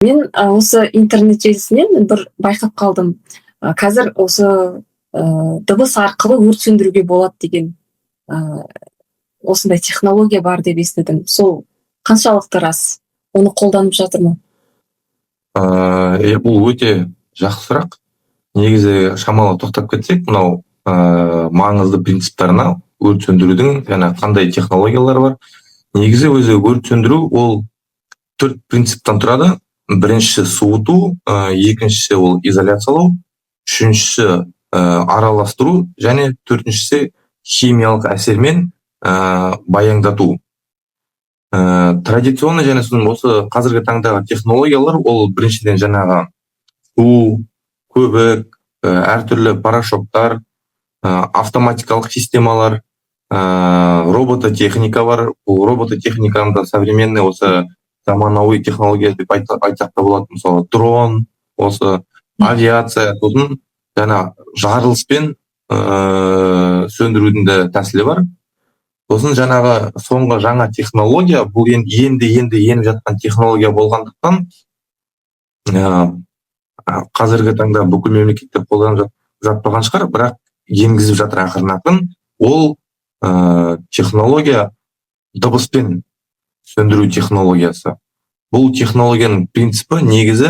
Мен осы интернет желісінен бір байқап қалдым. Қазір осы дыбыс арқылы өрт сөндіруге болады деген осындай технология бар деп естідім. Сол қаншалықты рас? Оны қолданып жатыр ма? Бұл өте жақсы сұрақ. Негізі шамалы тоқтап кетсек, мынау маңызды принциптарына өрт сөндірудің және қандай технологиялар бар. Негізі өзі өрт сөндіру ол 4 принциптен тұрады. Біріншісі суыту, екіншісі ол изоляциялау, үшіншісі араластыру және төртіншісі химиялық әсермен баяңдату. Традиционный және осы қазіргі таңдағы технологиялар ол біріншіден жаңағы су, көбік, әртүрлі порошоктар, автоматикалық системалар, робототехника бар. Бұл робототехниканы современный осы заманауи технология деп айтсақ та болады. Мысалы дрон, осы авиация, сосын жаңа жарылыспен сөндірудің де тәсілі бар. Сосын жаңағы соңғы жаңа технология, бұл енді еніп жатқан технология болғандықтан қазіргі таңда бүкіл мемлекеттер қолданып жатпаған шығар, бірақ енгізіп жатыр ақырын-ақырын. Ол технология дыбыспен сөндіру технологиясы. Бұл технологияның принципі негізі